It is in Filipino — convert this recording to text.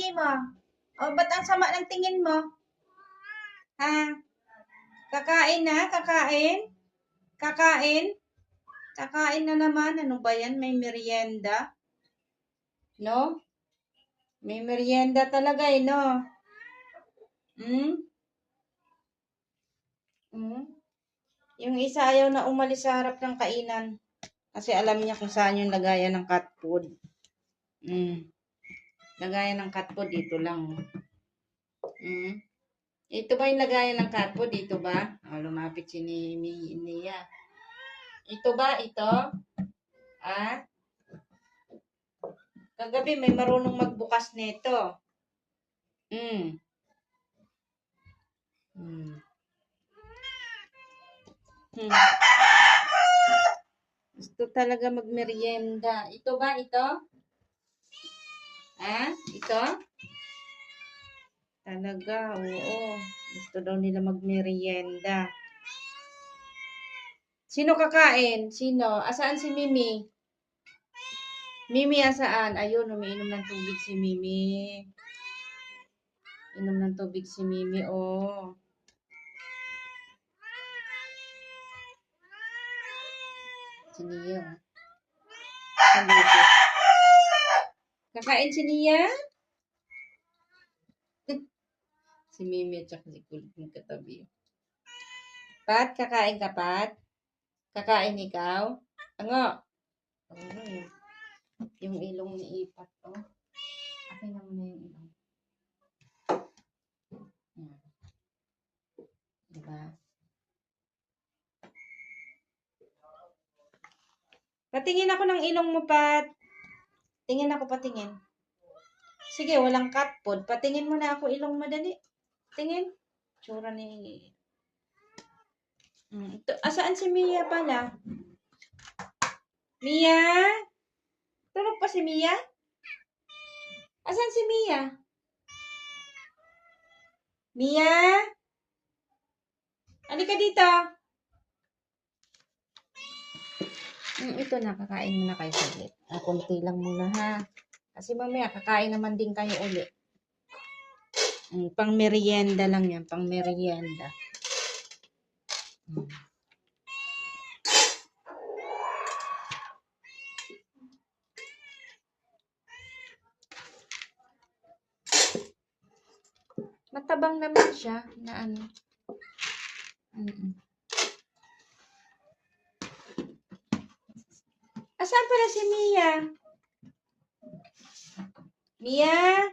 bingi mo? O, ba't ang sama ng tingin mo? Ha? Kakain na? Kakain? Kakain? Kakain na naman. Ano ba yan? May merienda? No? May merienda talaga eh, no? Hmm? Hmm? Yung isa ayaw na umalis sa harap ng kainan. Kasi alam niya kung saan yung lagayan ng cat food. Lagayan ng cat food, dito lang. Ito ba yung lagayan ng cat food? Dito ba? O, lumapit si Nia. Ito ba? Ito? Ah? Kagabi may marunong magbukas nito. Hmm. Gusto talaga magmerienda. Ito ba? Ito? Ito? Talaga, oo. Gusto daw nila magmerienda. Sino kakain? Sino? Asaan si Mimi? Mimi, asaan? Ayun, umiinom ng tubig si Mimi. Inom ng tubig si Mimi, oh. Si Nia. Kakain si Nia? Si Mimi at saka si Kulit yung katabi. Pat, kakain ka, Pat? Kakain ikaw? Ano? Yung ilong ni Ipat, oh. Akin na muna yung ilong. Diba? Patingin ako ng ilong mo, Pat. Tingin ako, patingin. Sige, walang cat food. Patingin mo na ako ilong mo, dali. Tingin. Tsura ni... Asaan si Mia pala? Mia? Tulog pa si Mia? Asaan si Mia? Mia? Halika dito. Ito na, kakain muna kayo saglit. Kunti lang muna ha. Kasi mamaya, kakain naman din kayo uli. Pang merienda lang yan, pang merienda. Matabang naman siya na ano. Asan pala si Mia? Mia?